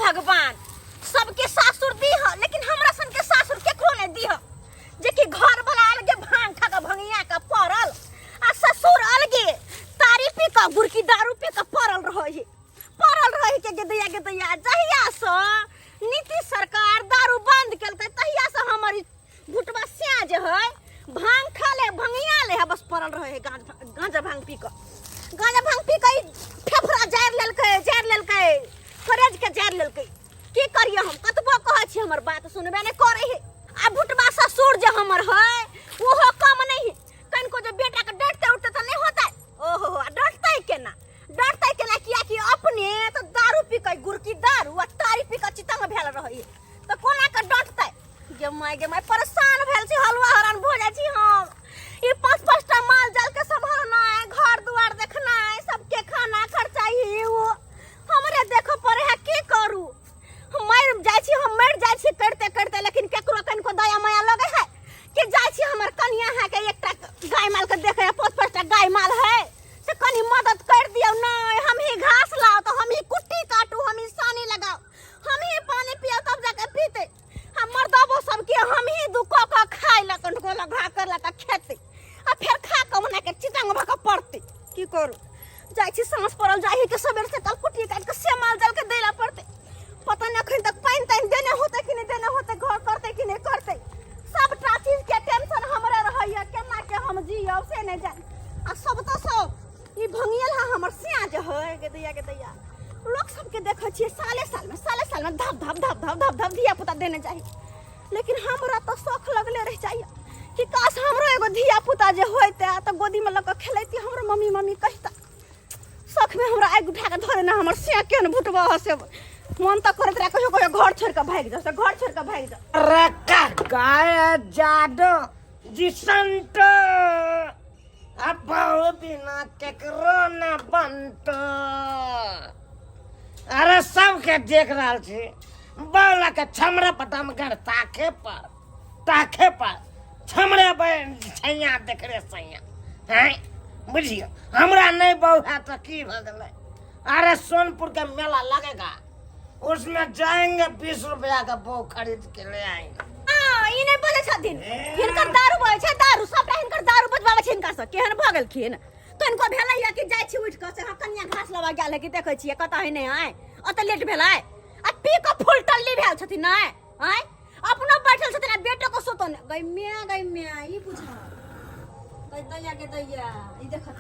भगवान सबके सासुर दी ह लेकिन हमरा सन के सासुर केकरो नहीं दी ह जे कि घर वाला अलगे भांग खा के भंगिया का पड़ल आ ससुर अलगे तारी पी का गुरकी दारू पी के पड़ल रही के दैया जहिया से नीतीश सरकार दारू बंद केलकै तहिया से हमर भुटवा स्या जे है भांग खा ले भंगिया ले बस पड़ल रहे गांजा भांग पी के फेफड़ा जार लेलकै करेज के जार लेलकै की करिए हम कतबो कहै छी हमर बात सुनबे नहीं करे है आ भुटवा ससुर जे हमर है ओहो कम नहीं कनको जे बेटा के डरते उठते तो नहीं होता ओहो डरते केना किया कि अपने तो दारू पी के गुरकी दारू आ तारी पी के चितंग भेल रही तो कोना के डरते गे माय परेशान भेल छी हलवा हरान भ जाय छी हम ई पांच टा माल जाल के संभालना है घर दुआर देखना है सबके खाना खर्चा ही वो हमरे देखो पड़े है की करू मर जाय छी करते लेकिन केकरो कनको दया माया लगे है कि जाय छी हमर कनिया है के एकटा गाय माल के देखे पांच टा गाय माल है से कनी मदद कर दियो नहीं हम ही घास लाओ तो हम ही कुट्टी काटू हम ही सानी लगाओ हम ही पानी पियो तब जाके पीते हम मर्दबो सबके हम ही दुको का खाइ ला कनको लगा कर ला त खेते आ फिर खा के मने के चितंग भका पड़ते की करू जाय छी सांस पड़ल जाय के सबेर से कल कुट्टी काट के से माल जल के देला पड़ते पता न अखन तक पानी ताइन देने होते कि नहीं देने होते घर करते कि नहीं करते सबटा चीज के टेंशन हमरे रहैया केना के हम जियब से नहीं जान आ सब तो सब ई भंगियल है हमर सिया जे है के दैया लोग सबके देखे छिए साले में धप धिया पुता देने जाए लेकिन हमरा तो शौक लगले रह जाए कि काश हमरो एगो धिया पुता जे होइते तो गोदी में लग खेलैती हमरो मम्मी कहता शौक में हमरा आगि उठा के धरे ना हमर सिया के न भुटवा हसे मन तो करत रहे कहियो घर छोड़ के भाग जा अरे का गाय जादो जिसंत अब बिना केकरो न बनत अरे सबके देख रहा छी बोला के छमरे पटम कर ताखे पर छमरे छैया देख रे सैया हैं बुझियो हमरा नहीं बौहा तो की भ गेलै अरे सोनपुर के मेला लगेगा उसमें जाएंगे 20 रुपया का बो खरीद के ले आएंगे ई नहीं बोले छथिन हिनकर दारू बोले छै दारू सबटा हिनकर दारू बजबावे छै हिनका से केहन भ गेलखिन तो इनको भेलै कि जाय छी उठ के से कन्या घास लवा गेल है कि देखै छियै कतऽ है नहीं आय अत लेट भेलै आ पी के फुल टल्ली भेल छथिन नहीं आय अपनो बैठल छथिन आ बेटो को सोतो ने गई मियां ई पूछा गई दैया ई देखत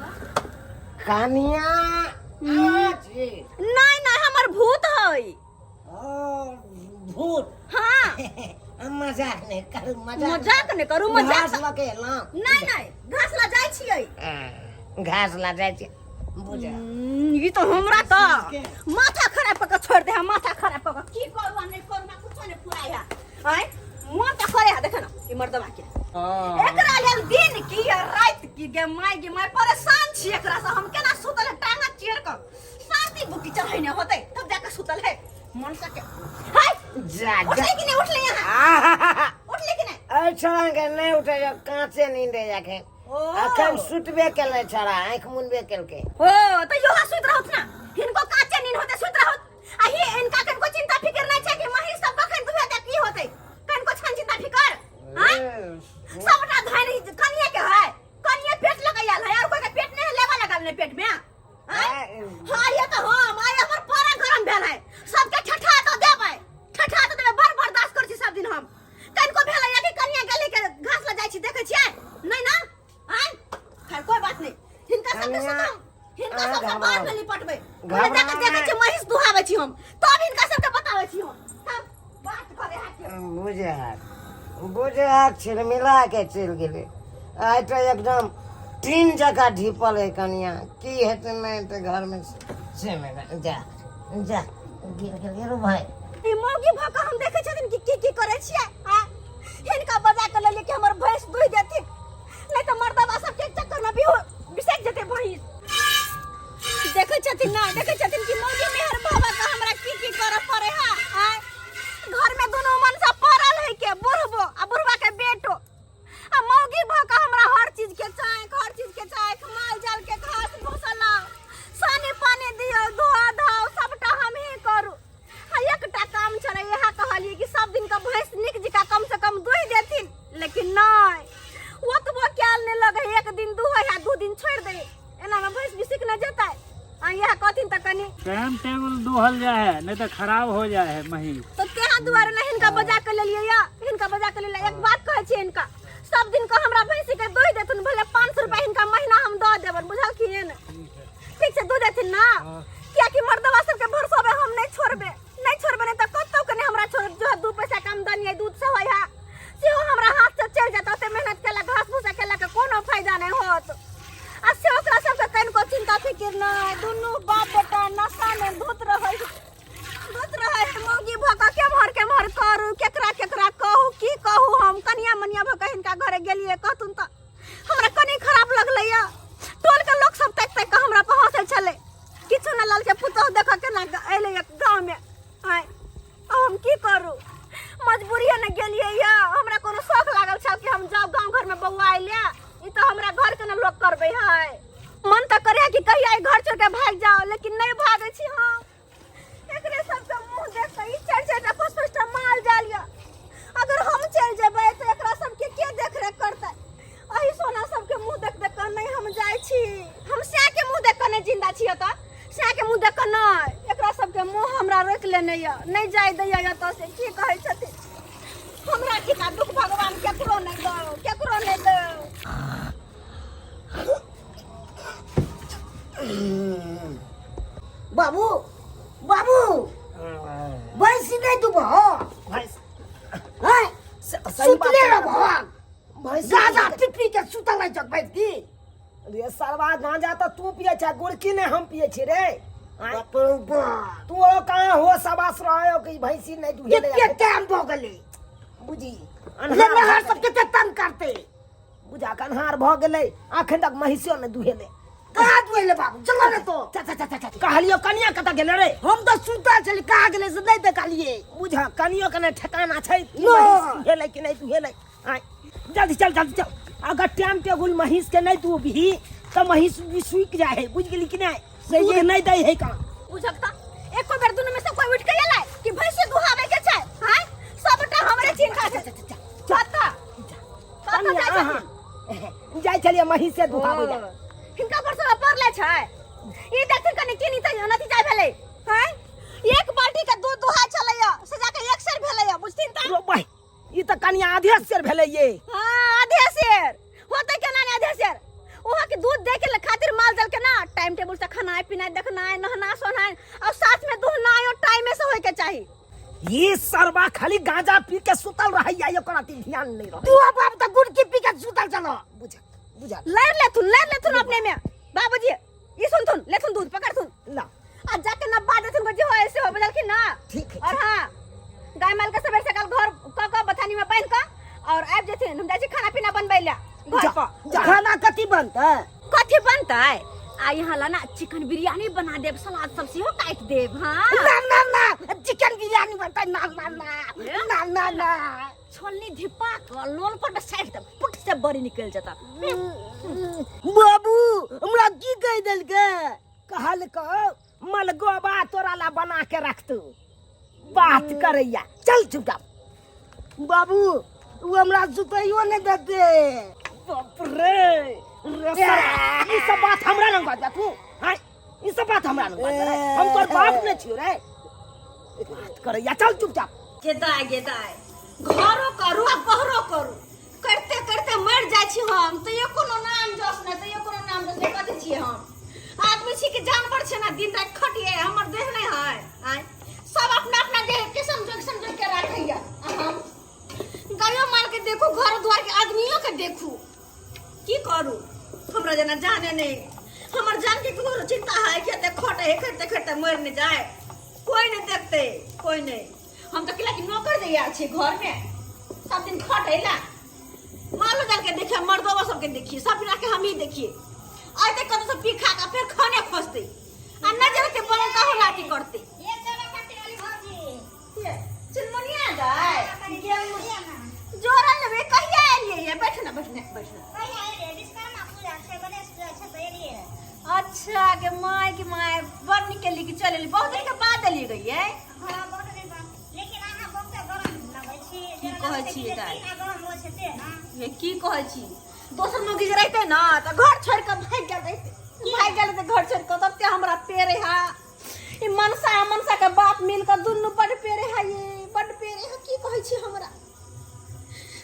कन्या नहीं हमर भूत है भूत हां मजाक नहीं करू मजाक घास लके नहीं घास ला जाय छियै घास ला जाय छियै बुझा ई तो हमरा तो माथा खराब क छोड़ दे माथा खराब क की करू नहीं करू ना कुछ नहीं पुराय है आय माथा करे है देख ना ई मर्दवा के एकरा लेल दिन की रात की गे माय परेशान छी एकरा से हम केना सुतल टांगा चेर क शांति बुकी चढ़ैने होतै तब जाके सुतल है मन सके हाय जा उठले कि नहीं उठले यहाँ उठले कि नहीं अच्छा के नहीं उठे कांचे नींद जाके अखन सुतबे केले छड़ा आंख मुनबे केलके ओ त योहा सुत रहत ना हिनको काचे नींद होते सुत रहत आ ही इनका कनको चिंता फिकर नहीं छै कि मही सब बखन दुहे दे की होतै कनको छन चिंता फिकर हां सबटा धैर्य कनिया के है कनिया पेट लगायल है और कोई के पेट नहीं लेवा लगल ने पेट में हां ये तो हम आय हमर पारा गरम भेल है सबके ठठा तो देबै बड़ बर्दाश्त कर छी सब दिन हम कनको भेल है कि कनिया गली के घास ल जाय छी देखे छियै नहीं ना आय खैर कोई बात नहीं हिनका सबके बाद में निपटबै ओने जाके देखे छी महिष दुहावे छी हम तब हिनका सबके बतावे छी हम तब बात करे है बुझा छिल मिला के चल गेले आइ तो एकदम तीन जगह ढीपल है कनिया की हेतै नहीं तो घर में से में जा गिर गेल भाई ई मौगी भका हम देखे छथिन कि की करे छियै हां हिनका बजा के ले कि हमर भैंस दुहि देथिन नहीं तो मर्दबा सब के चक्कर में भी बिसक जेते भैंस देखे छथिन कि मौगी मेहर बाबा का हमरा की करे पड़े है घर में दोनों मन से पड़ल है के बुढ़बो आ बुढ़वा के बेटो आ मौगी भका हमरा हर चीज के चाय माल जाल के घास भूसा लाओ सानी पानी दियो धोआ धाओ सबटा हम ही करू आ एकटा कहलिए कि सब दिन का भैंस निक जिका कम से कम दुह देथिन, लेकिन नहीं, वो तो वो क्या ने लगे एक दिन दुह या 2 दिन छोड़ दे, एना में भैंस भी सीख न जाता है। आ यह कथिन त कनी टाइम टेबल दुहल जाए है, नहीं तो खराब हो जाए है मही। तो तेहा दुआरे नहीं इनका बजा के ले लिए या इनका बजा के ले ले। एक बात कहे छी इनका, सब दिन को हमरा भैंसी के दुह देथुन, भले 500 रुपया इनका महीना हम दे देबन, बुझल की ने ठीक से दुह देथिन ना। क्या कि मर्दवा सब के भरोसा पे हम नहीं छोड़बे नहीं त कतो कने हमरा छोड़ जो 2 पैसा कम दनिए दूध से होय है से हमरा हाथ से चल जाता, ते मेहनत केला घास भूसा केला के कोनो फायदा नहीं होत। आ से ओकरा सब के कन को चिंता फिकिर ना, दुनु बाप बेटा नशा में धुत रहे मौगी भका के भर करू, केकरा कहू की कहू। हम कनिया मनिया भका इनका घरे गेलिए कहतुन त हमरा कनी खराब लगले या। टोल के लोग सब तक तक हमरा पे हंसे छले, किछु न लाल के पुतह देख के ना एले गांव में। हाय हम की करू, मजबूरी न गेलिए या। हमरा कोनो शौक लागल छ कि हम जाओ गांव घर में बउआ आइले, ई तो हमरा घर के न लोग करबे है। मन त करे कि कहिया घर छोड़ के भाग जाओ, लेकिन नहीं भागे छी हम। एकरे सब के मुंह देख के ई चढ़ पसपस्टा माल जालिया। अगर हम चल जेबै तो एकरा सब के देख रेख करतै। अही सोना सब के मुंह देख देख के नहीं हम जाय छी, हम सा के मुंह देख के नहीं जिंदा छी त सा के मुंह देख के नहीं। एकरा सब के मुंह हमरा रोक लेने या, नहीं जाय दैया या त से की कहै छथिन। हमरा की का दुख भगवान केकरो नहीं दो। बाबू भैंसी नहीं तू सुतले गांजा टिपी के सुतल है जग बैठ की। रे सरवा गांजा तो तू पिए छ, गुड़की ने हम पिए छी रे। तू कहां हो सबास रहो कि भैंसी नहीं तू हेले के टाइम हो गेले बुझी अनहार सब के तंग करते बुझा कन्हार भ गेले, आखन तक महिषियो ने दुहेले। कहां दुहेले बाबू चलो ने तो कहलियो कनिया कत गेले रे, हम तो सुता चली कहां गेले से नहीं देखलिए। बुझा कनियो कने ठिकाना छै नो। हेले कि नहीं तू हेले। आय जल्दी चल। अगर टाइम टेबुल महिष के नहीं तू भी तो महिष भी सुइक जाए है, बुझ गेली कि नहीं। से ये नहीं दई है का बुझकता एको बेर दुनु में से कोई उठ के गेलै कि भैंसी दुहावे के छै। हां सबटा हमरे चिंता छै। चाचा जाय चलिए महिष से दुहावे जा। हिनका पर सब पड़ले छै, ई देखथिन कनी किनी त नथी जाय भेलै। हां एक बाल्टी के दूध दुहा चलैया से जाके 1 सेर भेलैया, बुझथिन त रो भाई ई त कनिया आधे सेर भेलै ये। हां आधे सेर होतै केना ने आधे सेर। ओहा के दूध दे के खातिर माल जल के ना टाइम टेबल से खाना पीना देखना है, नहना सोना है और साथ में दुहना और टाइम से होय के चाहिए। ये सरवा खाली गांजा पी के सुतल रहैया, ओकरा ती ध्यान नहीं रह। तू बाप तो गुड़की पी के सुतल चलो। बुझा लड़ लेथुन अपने में बाबूजी। ई सुनथुन लेथुन दूध पकड़थुन ला आ जाके ना बात देथुन बजे हो ऐसे हो बदल की ना। ठीक है। और हां गाय माल के सबेर सकाल घर क बथानी में बांध का और आब जेथिन हम जाय छी खाना पीना बनबैला घर पर। खाना कथी बनतै आ यहाँ ला ना चिकन बिरयानी बना देब, सलाद सब सेहो काट देब। हां ना चिकन बिरयानी बनता ना छोलनी धिपा क लोल पर साइड दे पुट से बड़ी निकल जाता। बाबू हमरा की कह देल के कहल को मलगोबा तोरा ला बना के रखतू, बात करैया। चल चुपचाप। बाबू वो हमरा सुतैयो नहीं देते। बाप रे ई सब बात हमरा न बात तू। हां ई सब बात हमरा न बात, हम तोर बाप ने छियो रे। बात करैया चल चुपचाप। गेदाय घरो करू आ बहरो करू करते मर जाय छी हम। तो ये कोनो नाम जस न, तो ये कोनो नाम जस ने कथि छी हम। आदमी छी के जानवर छै ना, दिन रात खटिए हमर देह नहीं है। आय सब अपना अपना देह के समझ के राखैया। हम गायो मार के देखू, घर द्वार के आदमियों के देखू, की करू हमरा जना जाने नहीं। हमर जान के कोनो चिंता है कि ते खटे है खटे मर न जाए, कोई नहीं देखते कोई नहीं। हम तो किला की नौकर दैया छी घर में, सब दिन खटेला मालो जान के देखिए, मर्दवा सब के देखिए, सब मिला के हम ही देखिए। आय ते कतो सब पी खा का फिर खाने खोजते आ न जाने के बड़ा का होला की करते। ये चलो काटे वाली भाजी ये चिलमनिया जाए जोरा लेबे कहिया एलिए ये बैठना कहिया एलिए डिस्काउंट ना पूरा से बने अच्छा तो एलिए। अच्छा के माय बड़ निकली कि चलेली बहुत दिन के बाद एली गई है। हां बहुत दिन बाद, लेकिन आहा बहुत कहै छी ये की कहै छी दोसर मौगी जे रहते ना त घर छोड़ के भाग गेल रहते घर छोड़ के तब हमरा पेरे हा ई मनसा के बाप मिल के दुन्नु बड़ पेरे हा ये बड़ पेरे हा की कहै छी हमरा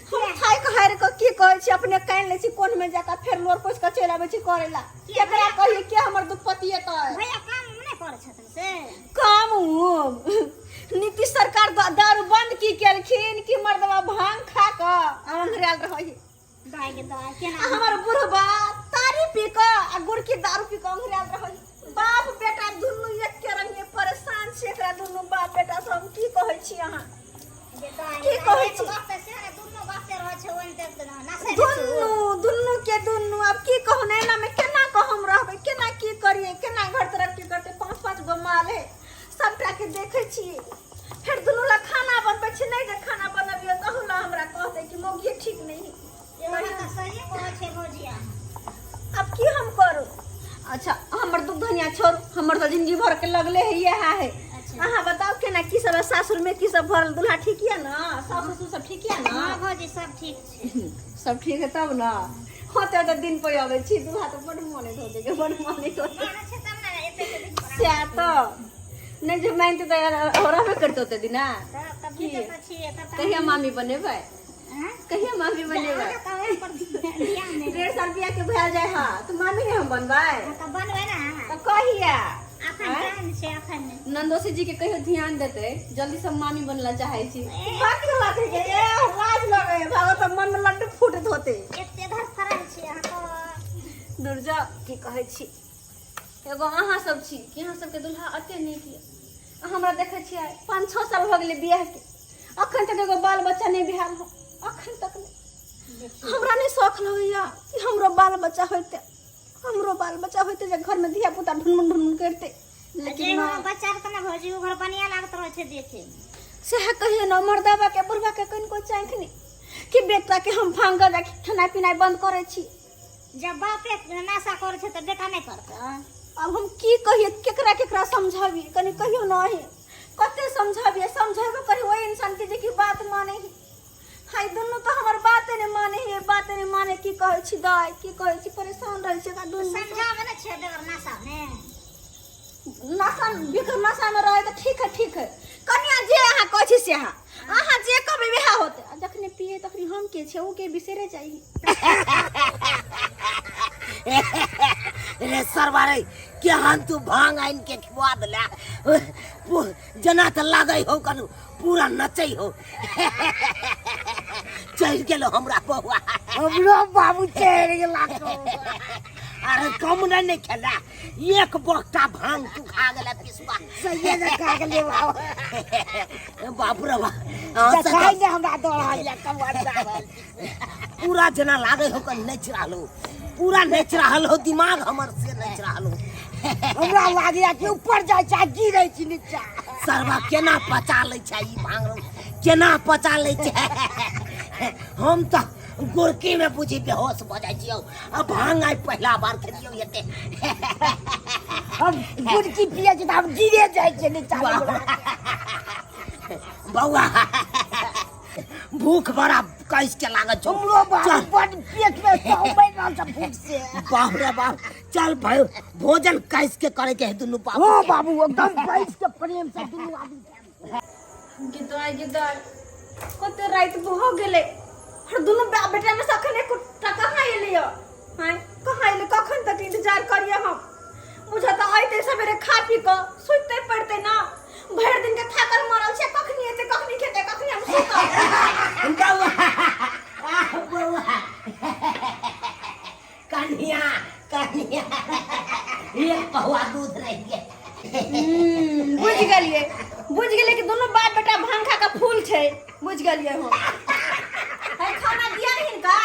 हम खाइ कहर के की कहै छी अपने कान ले छी कोन में जाका फेर लोर पोछ के चल आबै छी करेला केकरा कहिए के हमर दुपति एतै भैया काम नहीं करे छथि से काम नीतीश सरकार दारू बंद की केलखिन कि मर्दवा भांग खा के अंघरेल रहै दवाई के दवाई केना हमर बुढ़बा तारी पी के आ गुड़ की दारू पी के अंघरेल रहै बाप बेटा दुन्नु एक के रंग में परेशान छै एकरा दुन्नु बाप बेटा सब की कहै छी अहाँ की कहै छी दुन्नु बाते रहै छै ओन तक ना से दुन्नु के दुन्नु अब की कहू नै ना में केना कहम रहबै केना की करिए केना घर तरक्की करते 5-5 गो माल है सबटा के देखे छी फिर दुन्नु ला खाना बनबै छी नै जे खाना बनबियो तहु ला हमरा कहते कि मौगी ठीक नहीं ये त सही कहै छै भौजिया अब की हम करू अच्छा हमर दुख धनिया छोड़ हमर तो जिंदगी भर के लगले है ये है अहाँ बताओ केना की सब सासुर में की सब भरल दुल्हा ठीक है ना सास ससुर सब ठीक है ना हां भौजी सब ठीक छै सब ठीक है तब ना होते तो दिन पे आवे छी दुल्हा तो बड़ मोने धो देगे बड़ मोने धो माने छै तब ना एते के दिन पर से तो नहीं जो मानते तो और हमें करते होते दिना तब भी तो छिए तब कहिया मामी बनेबै कहिया मामी बनेबै कहे पर ध्यान नहीं 1.5 साल बियाह के भए जाए हां तो मामी ने हम बनबै तो बनबै ना तो कहिया अखन टाइम छै अखन नंदोसी जी के कहियो ध्यान देते जल्दी सब मामी बनला चाहे छी बात के बात है ए लाज लगे भगत मन में लड्डू फूटत होते एते धर फरल छै अहाँ तो दुर्जा की कहै छी एगो अहाँ सब छी कि अहाँ सबके दुल्हा अते नीक ये हमरा देखै छियै 5-6 साल हो गेलै बियाह के अखन तक एगो बाल बच्चा नहीं भेल हो अखन तक नहीं हमरा नहीं शौक लगैया कि हमरो बाल बच्चा होते जे घर में धिया पुता ढुन करते लेकिन जे बच्चा के ना भौजी घर बढ़िया लागत रहे छै देखे से कहिए ना मर्दावा के बुढ़वा के कन को चाख नहीं कि बेटा के हम भांग जा खाना पीना बंद करे छी जब बापे नशा करे छै त बेटा नहीं करता अब हम की कहिए केकरा समझाबी कनी कहियो नहीं कते समझाबिए समझेबो करी वही इंसान के जे की बात माने ही हाय दोनों तो हमर बात नहीं माने की कहै छी दाई की कहै छी परेशान रहै छै का दोनों समझावे ना छै देवर नशा नशा में रहे तो ठीक है कन्या जे अहाँ कहै छी से अहाँ जे कहबै वह होते जखने पिए तखनी हम के छै ओ के बिसरे चाहिए रे सरवारे केहन तू भांग आइन के खिवा देला जना त लागै हो कनु पूरा नचै हो चढ़ गेलो हमरा बउआ हमरो बाबू चढ़ गेला अरे कम नहीं खेला एक बोक्ता भांग तू खा गेला पिसवा सही ने खा गेले बाबू रे खाई ने हमरा दौड़ा या कमर पूरा जना लागे हो कन नच रहलो पूरा नच रहलो दिमाग हमर से नच रहलो हमरा लागे कि ऊपर जाय छै गिरै छी नीचा सरवा केना पचा लै छै ई भांग केना पचा लै छै हम तो गुरकी में बुझी बेहोश भ जाय छियो अब भांग आई पहला बार खेलियो एते हम गुरकी पिए छी त हम गिरे जाय छै नीचा बौआ भूख बड़ा कैस के लागत छो बड़ पेट में सौबै न छ भूख से बाप रे बाप चल भाई भोजन कैस के करे के है दुनु बाबू ओ बाबू एकदम कैस के प्रेम से दुनु आदमी गिदाय कते रात भ गेले हर दुनु बेटा में सखने कुत्ता कहां एलियो हां कहां एले कखन तक इंतजार करिए हम बुझा त आइते सवेरे खा पी के सुते पड़ते ना भर दिन के थाकल मरल छे कखनी एते कखनी खेते कखनी हम सुतब बउआ कन्या एक पहुआ दूध रह गए बुझ गेलिए कि दोनों बाप बेटा भांग खा के फूल छे बुझ गेलिए हम खाना दिया नहीं का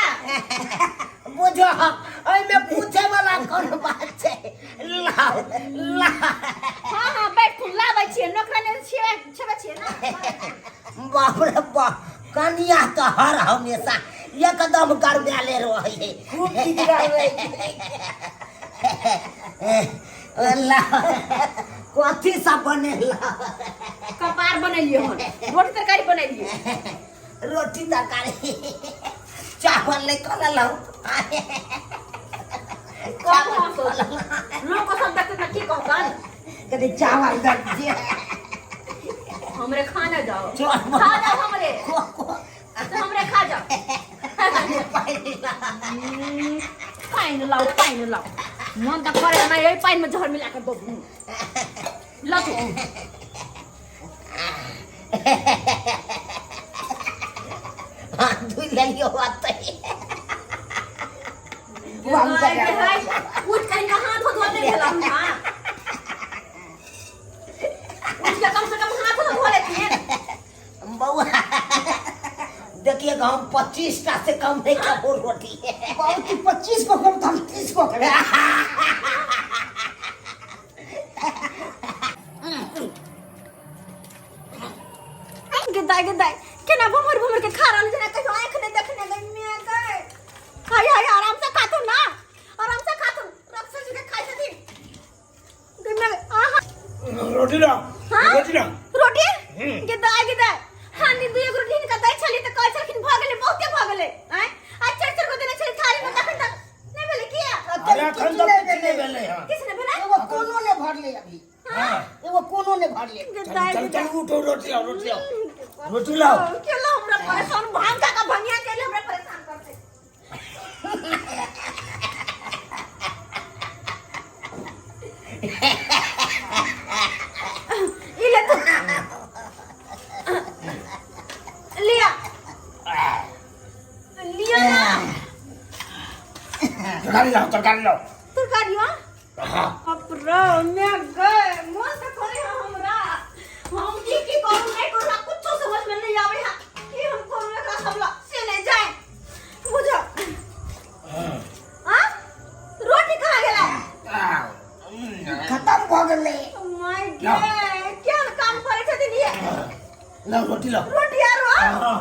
बुझो ओइ में पूछे वाला कोन बात छे लाओ ला हां बैठ फूल लाबै छिए नोकरा ने छिए छबे छिए ना बाप रे बाप कन्या तो हर हमेशा एकदम गरमाले रहे खूब गिरावे अल्लाह कथी सब बनेला कपार बनेलिए हन रोटी तरकारी बनेलिए रोटी तरकारी चावल ले कल लो लोग को सब देखते की कहन कदे चावल दे दिए हमरे खाने जाओ चल खा जाओ हमरे तो हमरे खा जाओ पाइन लाओ मन त करे ना यही पाइन में जहर मिला कर दो ला तू तू ले लियो बात कुछ कहीं का हाथ हो धोते चला हां उसका कम से कम हाथ तो धो लेती है बउआ देखिए हम 25 का से कम नहीं खाओ रोटी बहुत 25 को कम था 30 को करे गिदाई केना भमर के खा रहल जना कहियो आंख नहीं देखने गई में गए हाय आराम से खा तू ना आराम से खा तू रक्षा जी के खाई थी गन्ना आहा रोटी ला रोटी गिदाई हां नी दुई रोटी इनका दई छली त कह छलखिन भागले बहुते भागले हैं आज चार को देने छली थाली में तखन तक नहीं भेले किया अरे खन तो कितने बेले हां किसने भेले वो कोनो ने भर ले अभी हां वो कोनो ने भर ले चल उठो रोटी लाओ केला हमरा परेशान भांगा का भंगिया केले हमरा परेशान करते इले तो लिया ना तरकारी लाओ तरकारी हां अपरा मैं गए मन से करे हमरा हम की करू नहीं करू कुछ समझ में नहीं आवे है कि हम करू का सबला से ले जाए बुझो हां रोटी कहां गेला खत्म हो गए माय गॉड क्या काम करे छथिन ये लाओ रोटी लाओ रोटी यार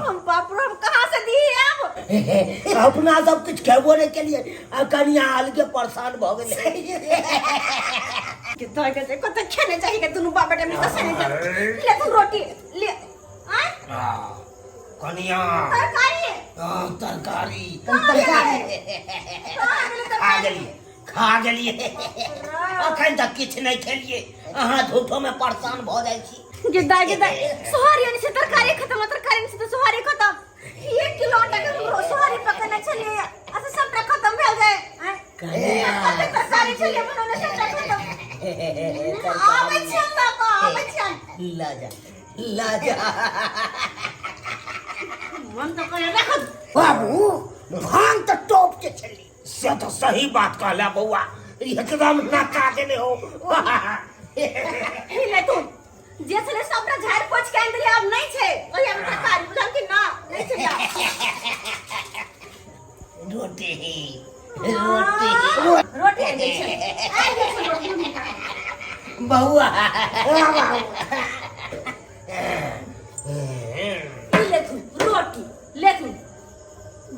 हम बाप रे हम कहां से दी अब अपना सब कुछ खेबो नहीं के लिए कनिया हाल के परेशान भ गए कि तो के को तो खेने चाहिए कि दोनों बाप बेटा मिलकर से नहीं ले तू रोटी ले आ कनिया तरकारी खा गेलिए अखन तक किछ नहीं खेलिए अहाँ झूठो में परेशान भ जाई छी गिदाई सोहारी से तरकारी खत्म तरकारी से तो सोहारी खत्म 1 किलो आटा के सोहारी पकाना चलिए ऐसे सब खत्म भेल गए हैं तरकारी चलिए बनने सब खत्म आवे छन बाबा आवे छन ला जा मन तो करे रख बाबू भांग तो टॉप के चली से तो सही बात कहला बउआ एकदम नाका देने हो ले तू जे चले सबटा झाड़ पोछ के अंदर अब नहीं छे ओही हम तरकारी बुझल कि ना नहीं छे रोटी रोटी नहीं छे आई देखो रोटी बउआ ले तू रोटी ले तू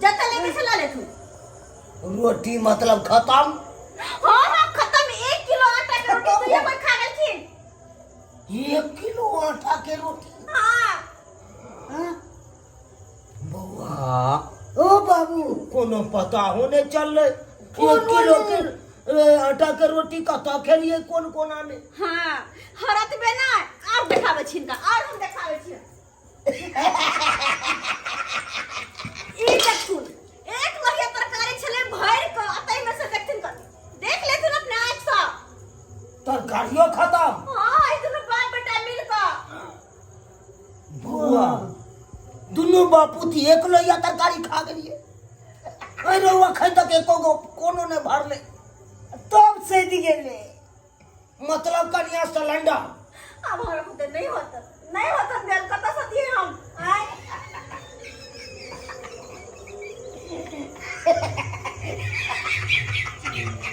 जता लेके चला ले तू रोटी मतलब खत्म हां खत्म 1 किलो आटा के रोटी तो ये कोई खा गल छी 1 किलो आटा के रोटी हां बउआ ओ बाबू कोनो पता होने चल 1 किलो के आटा के रोटी कता खेलिए कोन कोना में हां हरत बे ना और देखावे छी का और हम देखावे छी ई देखू एक लोहिया तरकारी छले भर के अतई में से देखथिन कर देख लेथिन अपने आंख से तरकारियों खत्म हां ई दोनों बाप बेटा मिल के बउआ दोनों बापू थी एक लोहिया तरकारी खा गेलिए अरे वो खै तक एको गो कोनो ने भर ले तब से दी गेले मतलब कनिया सिलेंडर अब हमरा को नहीं होता बेल कता से दिए हम आय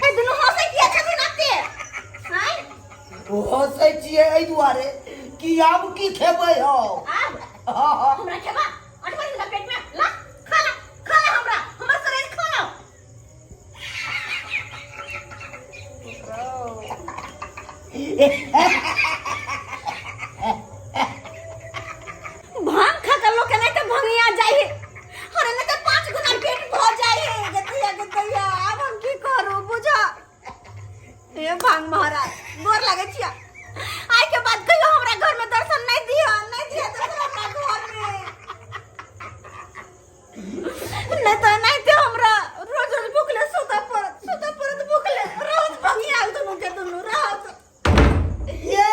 ए दोनों हंसे किया छथिन आते आय हो से छिए एहि दुआरे कि आब की खेबै हो अब हमरा खेबा अटवा इनका पेट में ला खा ला हमरा हमर शरीर खा ला भांग खा कर लोग के नहीं तो भंगिया ए भांग महाराज गोर लागे छिया आइ के बाद कहियो हमरा घर में दर्शन नहीं दिया दर्शन हमरा घर में नहीं तो हमरा रोज रोज भूखले सुता पर भूखले रोज भंगिया दुनु के दुनु रात ये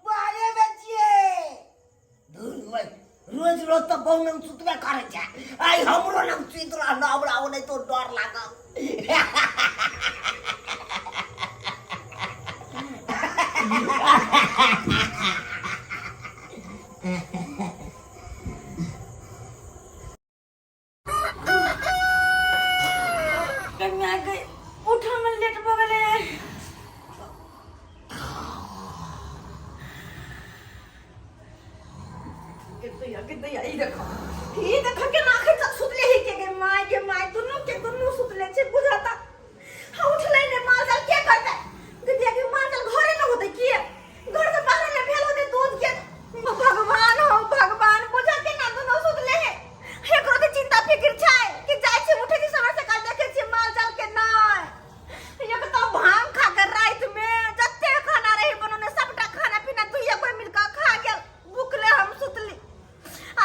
बारे बच्चे धुन भाई रोज रोज तो बहुनम सुतबे करे छै आई हमरो नाम सुत रह ना हमरा ओ नहीं तो डर लागल कन्या गई उठा में लेट भ गेले कितने ई देखो के ना खत सुतले ही के माय दुनु के दुनु सुतले छे बुझाता हा उठले ने माल के करते गदिया के माल घरे में होते की घर से बाहर ले भेल होते दूध के भगवान बुझा के ना दुनु सुतले है एकरो के चिंता फिक्र छै कि जाय छै उठे छी समय से काल देखे छी माल जाल के ना एक तो भांग खा कर रात में जत्ते खाना रही बनने सबटा खाना पीना दुइया कोई मिलका खा गेल भूखले हम सुतली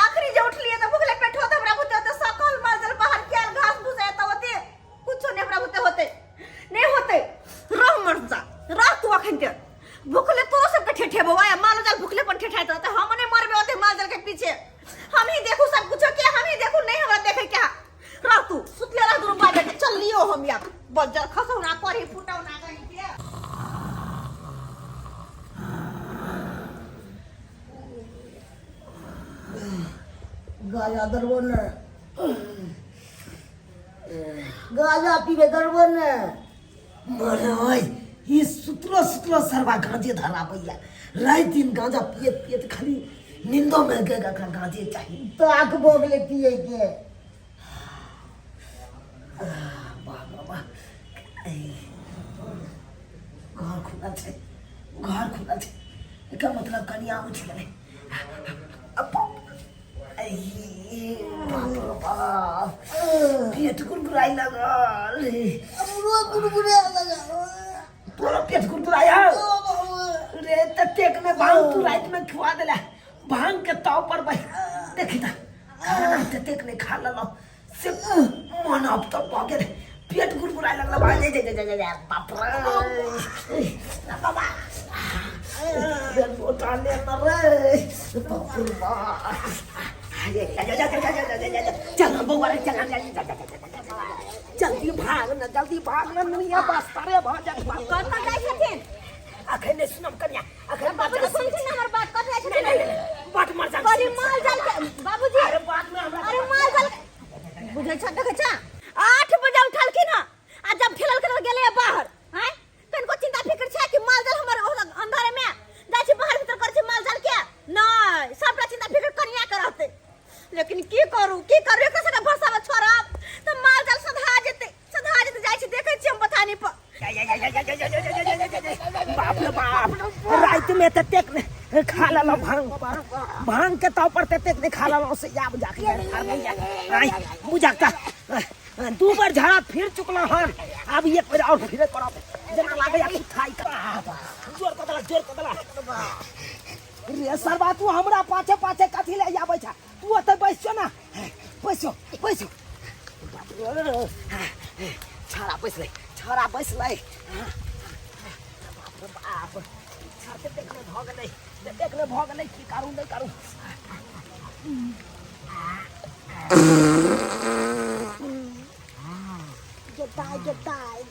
आखिरी जे उठलिए त भूखले पेट होत हमरा बुते त सकल माल जाल बाहर के घास भूसा त होते कुछ नहीं हमरा बुते होते नहीं होते रह मर जा रह तू अखन के भूखले तो सब के ठेठे बवाया माल जाल भूखले पर ठेठाइत रहते हम नहीं मरबे होते माल जाल के पीछे हम ही देखू सब कुछ के हम ही देखू नहीं हमरा देखे क्या रह तू सुतले रह दुनु बाबे चल लियो हम या बजर खसौ ना करी फुटाउ ना कहीं के गाजा दरबो न गाजा पीबे दरबो न मरे ओए ई सुतलो सरवा गांजे धरा भैया रात दिन गांजा पिए खाली नींदो में गएगा गांजे चाहिए तो आंख बोगले पिए के बाबा घर खुला छे एकर मतलब कनिया उठ गेले पेट गुरगुराई लगल तोरा पेट गुरगुराया रे ततेक में भांग तू रात में खवा देला भांग के ताव पर भाई देखी था खाना ततेक ने खा लेलो से मन अब तो भागे पेट गुरगुराई लगल भाई जे बाप रे बाबा बोटा ले न रे बाप रे बाप चल बउआ रे चल जल्दी भाग न ननिया बास्ता रे भाग जा कत जाय छथिन अखन ने सुनम कन्या अखन बाबूजी सुनथिन हमर बात कत जाय छथिन बाट मर जा अरे माल जाल के बाबूजी अरे बात में हमरा अरे माल जाल बुझै छ देखे छ 8 बजे उठलखिन आ जब खेलल गेले बाहर हैं कनको चिंता फिक्र छै कि माल जाल हमर अंधारे में जाय छै बाहर भीतर कर छै माल जाल के नहीं सबटा चिंता फिक्र कनिया करते लेकिन की करू एक से भरसा में छोड़ब तो माल जाल सधा जेते जाय छै देखे छी हम बतानी पर बाप रे बाप रात में ततेक खा लेलो भांग के ताव पर ततेक ने खा लेलो से या बुझा के आई बुझाता 2 बार झाड़ा फिर चुकला हन अब एक बार और फिर करब जना लागे या खाई का जोर को दला रे सरबा तू हमरा पाछे कथि ले आबै छ तू ओते बैसो ना बैसो छाड़ा बैस ले बाप रे बाप छाते देखने भ गेलै की करू नहीं करू गेताय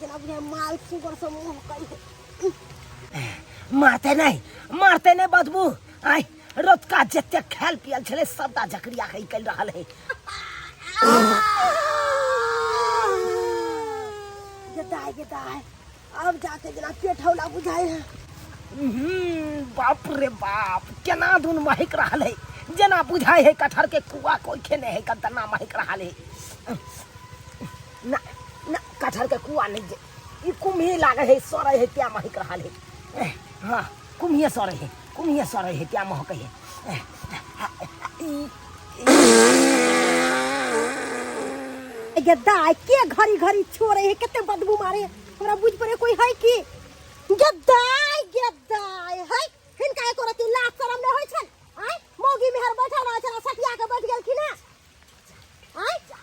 जनाब ने माल सुगर से मुंह कई मारते नहीं बदबू आई रोज का जते खेल पियल छले सबटा जकरिया खई कल रहल है गेताय अब जाके जना पेट हौला बुझाई है बाप रे बाप केना दुन महक रहल है जना बुझाई है कठर के कुआ कोई खेने है कतना महक रहल है ना कठर के कुआ नहीं जे ई कुम्ही लागे है सरे है क्या महक रहल है हां कुम्ही सरे है क्या महक है गेताय के घड़ी छोड़े है केते बदबू मारे हमरा बुझ पड़े कोई है की गद्दाय है हिनका एको रति लाज शरम नै होय छै आय मोगी मेहर बैठल रह छै सटिया के बैठ गेल कि ना आय जा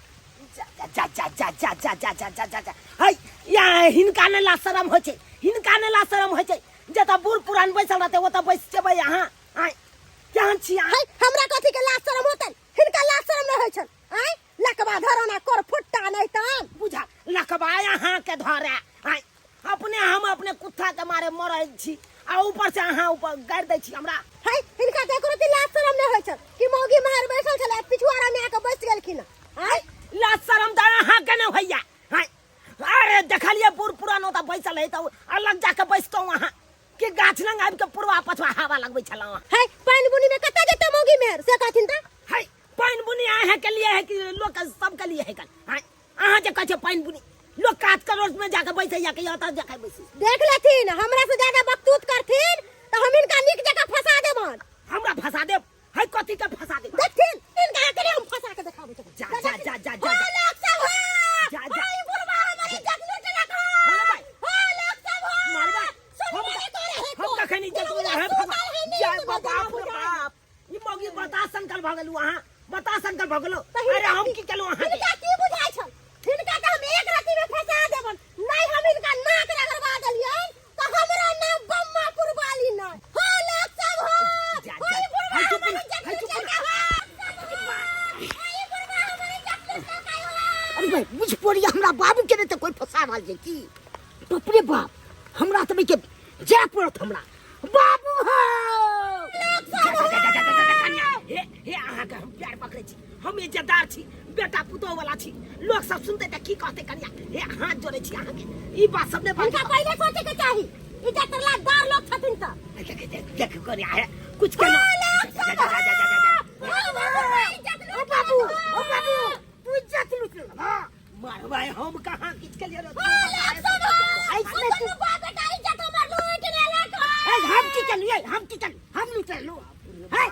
है या हिनका ने ला शरम हो छै हिनका ने ला शरम हो छै जता बूढ़ पुरान बैसल रहते ओता बैस जेबै यहाँ आय केहन छी है हमरा कथि के लाज शरम होतै हिनका लाज शरम नै होय छै आय लकबा धरना कर फुट्टा नै तन बुझा लकबा यहाँ के धरे आय अपने हम अपने कुत्ता के मारे मरै छी आ ऊपर से अहाँ ऊपर गाड़ दै छी हमरा है हिनका के एको रति लाज शरम नै होय छै कि मोगी मेहर बैठल छले पिछुआरा में आके बैस गेलखिन आय लाज शरम त अहाँ के नै होइया हाय अरे देखलिए बूढ़ पुरान होता बैसल है त अलग जाके बैसतो वहाँ कि गाछ लंग आबि के पूर्वा पछवा हवा लगबै छलौ है पानी बुनी में कते जेते मोगी मेहर से कहथिन त है पानी बुनी आहे के लिए है कि लोग सब के लिए है कल हाय अहाँ जे कहै छै पानी बुनी लोग काट के रोड में जाके बैसे या के यता जाके बैसे देख लेथिन हमरा से ज्यादा बकतूत करथिन त हम इनका निक जगह फंसा देबन हमरा फंसा देब है कथि के फंसा देब देखथिन इनका करे हम फंसा के देखाबै छै जा लोग सब हो जा भाई बुढ़वा हमारी इज्जत लूट लगा हेलो भाई हो लोग सब हो मारबा हम कखनी इज्जत ले है जा बाप रे बाप ई मोगी बता संकल भ गेलु अहाँ बता संकल भ गेलु अरे हम की केलु अहाँ इनका की बुझाय छ इनका त हम एक राति में फंसा देबन नहीं हम इनका नाक रगड़वा देलियन त हमरा नाम बम्मा पुरवाली न हो लोग सब हो भाई बुढ़वा हमारी इज्जत लूट लगा अरे भाई बुझ पड़ी हमरा बाबू के त कोई फंसा रहल छै की टोपरे बाप हमरा त के जा पड़त हमरा बाबू हो हे अहाँ के हम प्यार पकड़े छी हम इज्जतदार छी बेटा पुतो वाला छी लोग सब सुनते त की कहते कन्या हे हाथ जोड़े छी अहाँ के ई बात सब ने इनका पहले सोचे के चाही इज्जतदार दार लोग छथिन त देख कन्या है कुछ के ओ बाबू तू इज्जत लूट ले मार भाई हम कहां किछ के लिए हम लूट लो है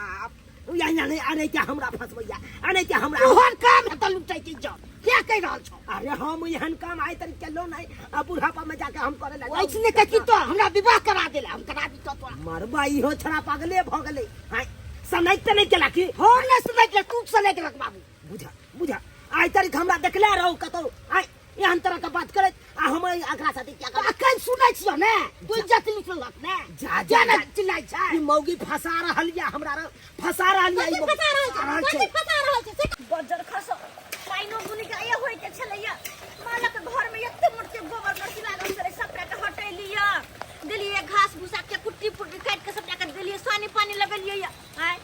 यहाँ नहीं आने क्या हमरा फसबैया आने क्या हमरा तोहर काम है त लूटे की जो क्या कह रहल छौ अरे हम एहन काम आइ तरी के लो नहीं अब बुढ़ापा में जाके हम करे लगा ओइसने कथि तो हमरा विवाह करा देला हम करा दी तो मरबा इहो छड़ा पागले भ गेलै हाय सनैक त नहीं केला की हम नहीं सनैक ले तू सनैक रख बाबू बुझा आई तारीख हमरा देखले रहू कतो आई एहन तरह का बात करे आ हम एकरा साथे क्या कर अखन सुनै छियो ने तू इज्जत लुटलक ने जा ना चिल्लाई छै ई मौगी फसा रहल या हमरा फसा रहल या ई फसा रहल छै बजर खसो पाइनो बुनी के ये होय के छलैया मालक घर में एते मोटके गोबर करसी लागल छलै सबटा के हटेलिया देलिए घास भूसा के कुट्टी पुट्टी काट के सबटा के देलिए सानी पानी लगेलिए आय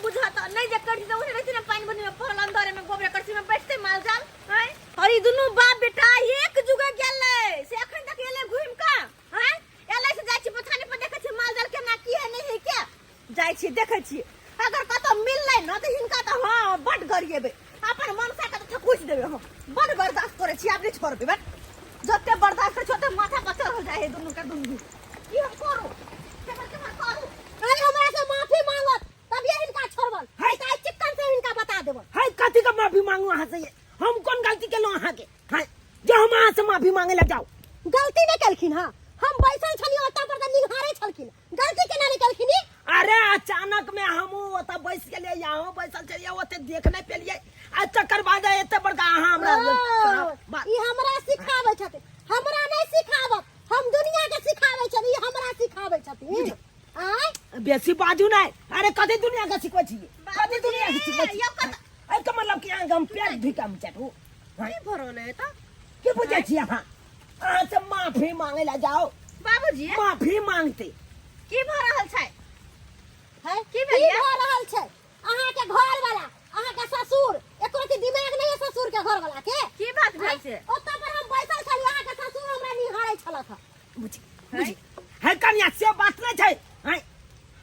बुझा त नहीं जे करती त उठे रहती ना पानी बुनी में पड़ल अंदर में गोबर करसी में बैठते माल जाल आय और ई दुनु बाप बेटा एक जुगे गेलै से अखन तक एले घुम का आय एले से जाय छी पथानी पर देखै छी माल जाल के ना की है नहीं है क्या जाय छी देखै छी अगर कतो मिललै न त हिनका त हां बड गरिएबे अपन मनसा के त ठकुच देबे हम बड बर्दाश्त करे छी आब नहीं छोड़बे बट जते बर्दाश्त करे छोटे माथा पर चढ़ जाय है दुनु के दुनु की हम करू केना करू अरे हमरा से माफी मांगत तब ये इनका छोड़बन है काई चिकन से इनका बता देबन है कथि का माफी मांगू अहाँ से हम कौन गलती केलो अहाँ के है जो हम अहाँ से माफी मांगे ला जाओ गलती नहीं कलखिन हां हम बैसल छलिए ओता पर त निहारे छलखिन गलती केना नहीं कलखिन अरे अचानक में हम ओता बैस गेलिए यहाँ बैसल छलिए ओते देख नहीं पेलिए आ चक्कर बाद एते बड़का अहाँ हमरा ई हमरा सिखाबै छथिन हमरा नहीं सिखावत हम दुनिया के सिखाबै छथि ई हमरा सिखाबै छथिन आय बेसी बाजू नहीं अरे कथि दुनिया के सिखबै छी कथि दुनिया के सिखबै छी ए तो मतलब कि हम पेट भिका में चटू की भरोले त की बुझै छी अहाँ से माफी मांगे ला जाओ बाबूजी माफी मांगते की भ रहल छै है की भ रहल छै अहाँ के घर वाला अहाँ के ससुर एको के दिमाग नहीं है ससुर के घर वाला के की बात भेल छै ओता पर हम बैसल छली अहाँ के ससुर हमरा निहारे छलक बुझी है कन्या से बात नहीं छै है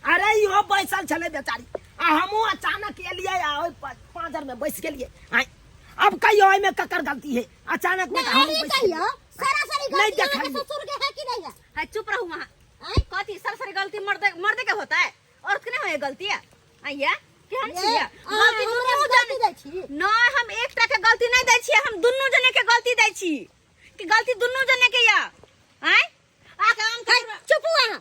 अरे इहो बैसल छले बेचारी आ हमहू अचानक एलिए आ ओइ पांजर में बैस गेलिए है अब कहियो में ककर गलती है अचानक में हम कहियो सरासरी गलती नहीं है ससुर के है कि नहीं है चुप रहू वहाँ कथी सरासरी गलती मर्दे के होता है औरत के नहीं होय गलती है आइया केहन छियै गलती दुनू जने दै छी नहीं हम एकटा के गलती नहीं दै छियै हम दुनू जने के गलती दै छी कि गलती दुनू जने के या आय आके आम है, खाए चुप हुआ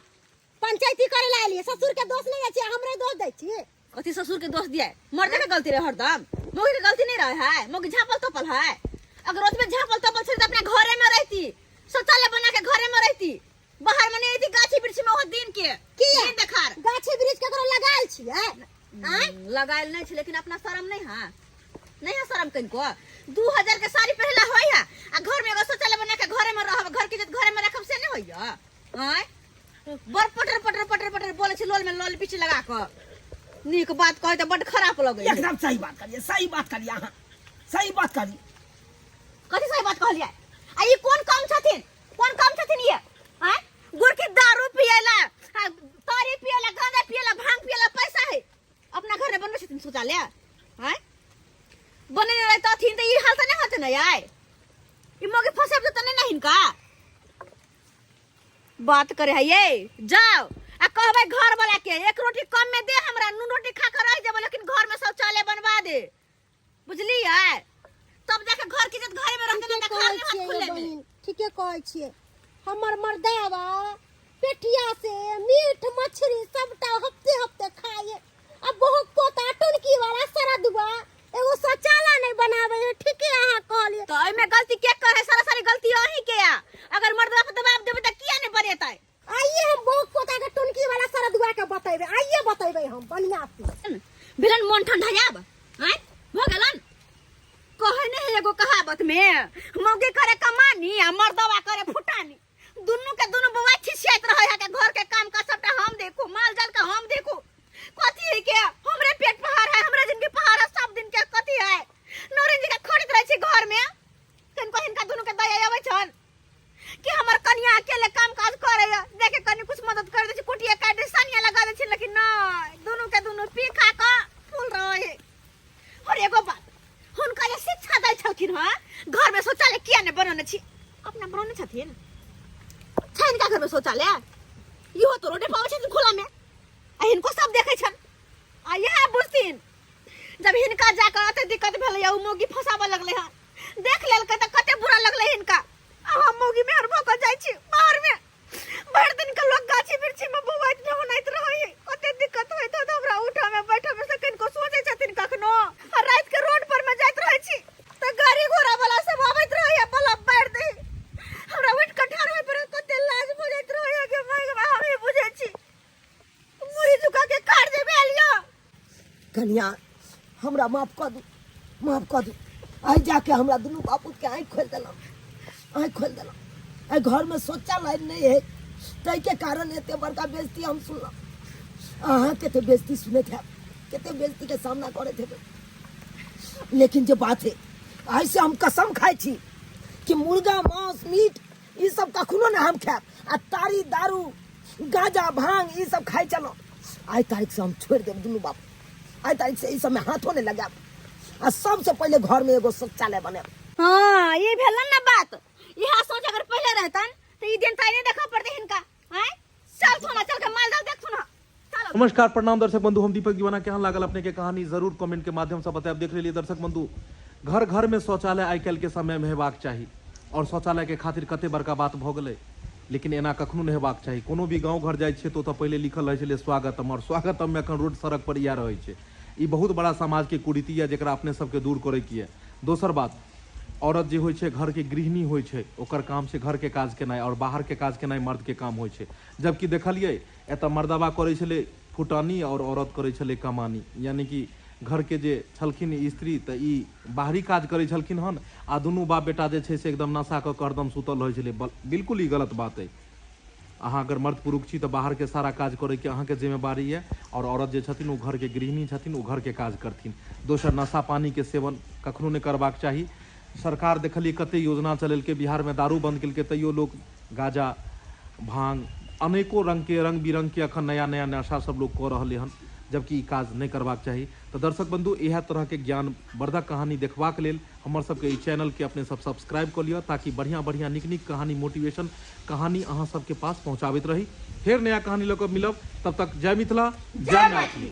पंचायती करे ला लिए ससुर के दोष नहीं दै हमरे दोष दै छी कथी ससुर के दोष दिया मर्दे के गलती रहे हरदम मोगी के गलती नहीं रहे है मोगी झापल तोपल है अगर उसमें झापल तोपल से तो अपने घरे में रहती शौचालय बना के घरे में रहती बाहर में नहीं थी गाछी वृक्ष में वो दिन के किया? दिन देखार गाछी वृक्ष केकरो लगायल छियै आय लगायल नहीं छे लेकिन अपना शर्म नहीं है नहीं है शर्म कनको 2000 के साड़ी पहला होय है आ घर में अगर शौचालय बना के घरे में रहब घर के जब घरे में रखब से नहीं होइया हां बर पटर पटर पटर पटर बोले छी लोल में लोल पीछे लगा के नीक बात कहे तो बड खराब लगे एकदम सही बात करिए, सही बात करिए, अहाँ सही बात करिए। कथी सही बात कहलिए आ ई कौन काम छथिन ये हैं गुड़ की दारू पियला तारी पियला गांजा पियला भांग पियला पैसा है अपना घर में बनबे छथिन शौचालय हैं बने नहीं रहता थीन तो ई हाल तो नहीं होते ना यार ई मोगे फंसे तो नहीं हिनका बात करे है ये जाओ आ कहबे घर वाला के एक रोटी कम में दे हमरा नून रोटी खा कर रह जाबो लेकिन घर में शौचालय बनवा दे बुझली है तब जाके घर की इज्जत घरे में रख देना खा ले हाथ खुले में ठीके कहै छियै हमर मर्दावा पेटिया से मीट मछली सबटा हफ्ते हफ्ते खाए अब बहुत पोता टुनकी वाला सरदुआ एगो शौचालय नहीं बनावे है ठीके अहाँ कहलिए तो एमे गलती के करे सारी गलती अही के आ अगर मर्दवा पे दबाव देबे त किया नहीं बनेतै आइए हम बहुत पोता के टुनकी वाला सरदुआ के बतेबे आइए बतेबे हम बढ़िया से बिलन मन ठंडा जाब हैं हो गेलन कहे नहीं एगो कहावत में मौगी करे कमानी आ मर्दवा करे फुटानी दुनु के दुनु बउआ खिसियात रहे है के घर के काम का सबटा हम देखो माल जाल का हम देखो कथी है के हमरे पेट पहाड़ है हमरे जिंदगी पहाड़ है सब दिन के कथी है नौरन जी का खरीद रहे छी घर में कनको हिनका दुनु के दया आवे छन कि हमर कन्या अकेले काम काज करे है देखे कनी कुछ मदद कर दे छी कुटिया काट दे सानिया लगा दे छी लेकिन नहीं दुनु के दुनु पी खा के फूल रहे और एगो बात हुनका ले शिक्षा दै छलखिन हां घर में शौचालय किया ने बनने छी अपना बनने छथिन छैन का घर में शौचालय इहो तो रोडे पावे छथिन खुला में आ हिनको सब देखे छन आ यह बुझथिन जब हिनका जाकर अते दिक्कत भेल या उ मोगी फसाबे लगले हन देख लेल के त कते बुरा लगले हिनका आ हम मोगी में हर भोक जाय छी बाहर में भर दिन के लोग गाछी बिरछी में बुवाइत न होनैत रहै है कते दिक्कत होय त हमरा उठा में बैठा में से किनको सोचे छथिन कखनो आ रात के रोड पर में जाइत रहै छी त गाड़ी घोड़ा वाला सब आबैत रहै है बलब बैठ दे हमरा उठ के ठाड़ होय पर कते लाज बुझैत रहै है के हम ही बुझै छी मुरी झुका के काट देबे लियो कन्या हमरा माफ कर दू आई जाके हमरा दुनू बापू के आँख खोल देलक आई घर में शौचालय नहीं है तै के कारण एते बड़का बेइज्जती हम सुनलक अहाँ केते बेइज्जती सुनैत है केते बेइज्जती के सामना करैत है लेकिन जो बात है आई से हम कसम खाई छी कि मुर्गा मांस मीट ई सब कखनो ना हम खाएब आ तारी दारू गांजा भांग ई सब खाई चलो आई तारीख से हम छोड़ देब दुनू बापू आई तारीख से ई सब में हाथों नहीं लगाब आ सबसे पहले घर में एगो शौचालय बनाब हां ये भेलन ना बात यह सोच अगर पहले रहतन तो ई दिन ताई नहीं देखा पड़ते हिनका हैं चल सोना चल के माल दाल देख सुना नमस्कार प्रणाम दर्शक बंधु हम दीपक दीवाना केहन लागल अपने के कहानी जरूर कमेंट के माध्यम से बताएब देख लेलिए दर्शक बंधु घर घर में शौचालय आइ काल्हि के समय में हेबाक चाही और शौचालय के खातिर कते बड़का बात भ गेलै लेकिन एना कखनो नहीं हेबाक चाही कोनो भी गांव घर जाइ छै तो पहले लिखल रहै छलै स्वागतम और स्वागतम में अखन रोड सड़क पर इएह रहै छै ई बहुत बड़ा समाज के कुरीति है जेकरा अपने सबके दूर करे की है दोसर बात औरत जे होइ छै घर के गृहिणी होइ छै ओकर काम छै घर के काज केनाइ और बाहर के काज केनाइ मर्द के काम होइ छै जबकि देखलिए एतऽ मर्दवा करै छलै फुटानी और औरत करै छलै कमानी यानी कि घर के जे छलखिन स्त्री तऽ ई बाहरी काज करै छलखिन हन आ दुनू बाप बेटा जे छै से एकदम नशा कऽ कऽ हरदम सुतल रहै छलै बिल्कुल ई गलत बात है अहाँ अगर मर्द पुरुष छी तऽ बाहर के सारा काज करे के अहाँ के जिम्मेवारी है और औरत जे छथिन ओ घर के गृहिणी छथिन ओ घर के काज करथिन दोसर नशा पानी के सेवन कखनो नहीं करबाक चाही सरकार देखलिए कते योजना चलेलकै बिहार में दारू बंद केलकै तैयो लोग गांजा भांग अनेको रंग के रंग बिरंग के अखन नया नया नशा सब लोग कऽ रहले हन जबकि काज नहीं करबाक चाही तो दर्शक बंधु यह तरह के ज्ञानवर्धक कहानी देखबाक लेल हमर सबके ई चैनल के अपने सब सब्सक्राइब कर लिअ ताकि बढ़िया बढ़िया नीक नीक कहानी मोटिवेशन कहानी अहाँ सबके पास पहुँचाबैत रही फिर नया कहानी लऽ कऽ मिलब तब तक जय मिथिला जय मैथिली।